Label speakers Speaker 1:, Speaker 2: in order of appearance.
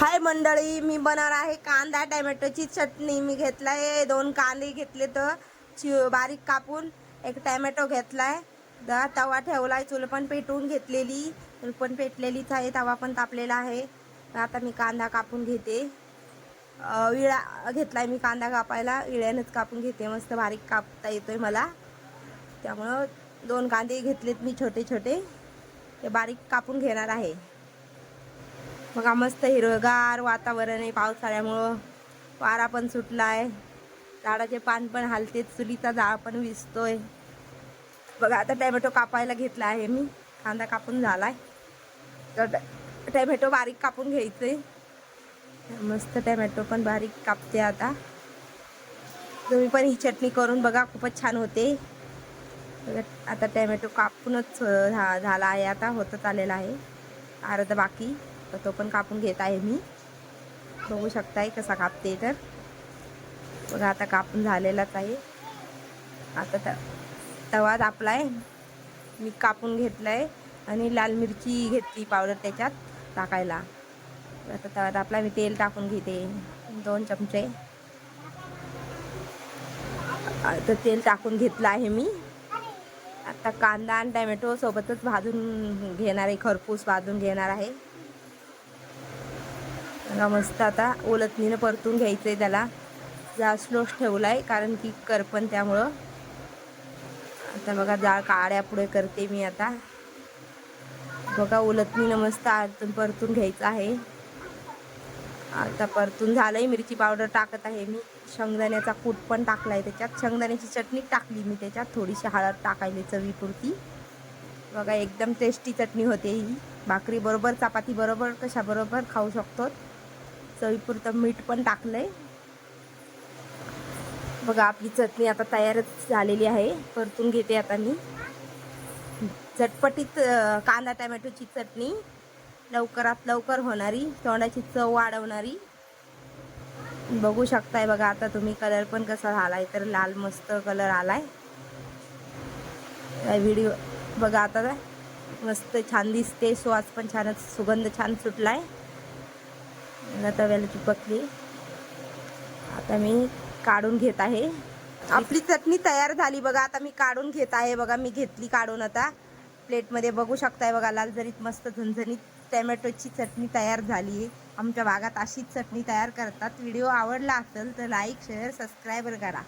Speaker 1: हाय मंडळी, मी बनवणार आहे कांदा टोमॅटोची चटणी। मी घेतलाय 2 कांदे घेतले तर बारीक कापून, एक टोमॅटो घेतलाय, तवा ठेवलाय, चूल पण पेटवून घेतलेली, चूल पण पेटलेलीच आहे, तवा पण तापलेला आहे। आता मी कांदा कापून घेते। विळा घेतलाय मी कांदा कापायला, विळ्यानेच कापून घेते, मस्त बारीक कापता येतोय मला, त्यामुळे 2 कांदे घेतलेत मी छोटे छोटे, ते बारीक कापून घेणार आहे। बघा मस्त हिरवगार वातावरण आहे पावसाळ्यामुळं, वारा पण सुटलाय, झाडाचे पान पण हलतेत, चुलीचा जाळ पण विजतोय। बघा आता टोमॅटो कापायला घेतला आहे मी, कांदा कापून झालाय, तर टोमॅटो बारीक कापून घ्यायचे। मस्त टोमॅटो पण बारीक कापते। आता तुम्ही पण ही चटणी करून बघा, खूपच छान होते। आता टोमॅटो कापूनच झाला आहे, आता होतच आलेला आहे, अर्धा बाकी, तर तो पण कापून घेत आहे मी, बघू शकताय कसा कापते। तर बघा आता कापून झालेलाच आहे। आता तवा तापलाय, मी कापून घेतलाय आणि लाल मिरची घेतली पावडर त्याच्यात टाकायला। आता तवा तापलाय, मी तेल टाकून घेते 2 चमचे। आता तेल टाकून घेतलं आहे मी। आता कांदा आणि टोमॅटो सोबतच भाजून घेणार आहे, खरपूस भाजून घेणार आहे। मस्त आता ओलसणीनं परतून घ्यायचंय त्याला, जाळ स्लोच ठेवलाय कारण की करपण, त्यामुळं आता बघा जाळ काड्या पुढे करते मी। आता बघा ओलसणीनं मस्त आतून परतून घ्यायचं आहे। आता परतून झालंय, मिरची पावडर टाकत आहे मी, शेंगदाण्याचा कूट पण टाकलाय त्याच्यात, शेंगदाण्याची चटणी टाकली मी त्याच्यात, थोडीशी हळद टाकायली चवीपुरती। बघा एकदम टेस्टी चटणी होते ही, भाकरी बरोबर, चपाती बरोबर, कशा बरोबर खाऊ शकतो। चवीपुरतं मीठ पण टाकलंय। बघा आपली चटणी आता तयारच झालेली आहे, परतून घेते आता मी। झटपटीत कांदा टोमॅटोची चटणी, लवकरात लवकर होणारी, तोंडाची चव वाढवणारी, बघू शकताय। बघा आता तुम्ही कलर पण कसा झालाय, तर लाल मस्त कलर आलाय। व्हिडिओ बघा आता, मस्त छान दिसते, सुवास पण छानच, सुगंध छान सुटलाय, तव्याला चिपकली। आता मी काढून घेत आहे, आपली चटणी तयार झाली। बघा आता मी काढून घेत आहे, बघा मी घेतली काढून आता प्लेटमध्ये, बघू शकताय। बघा लालजरीत मस्त झणझणीत टोमॅटोची चटणी तयार झाली आहे। आमच्या भागात अशीच चटणी तयार करतात। व्हिडिओ आवडला असेल तर लाईक, शेअर, सबस्क्राईब करा।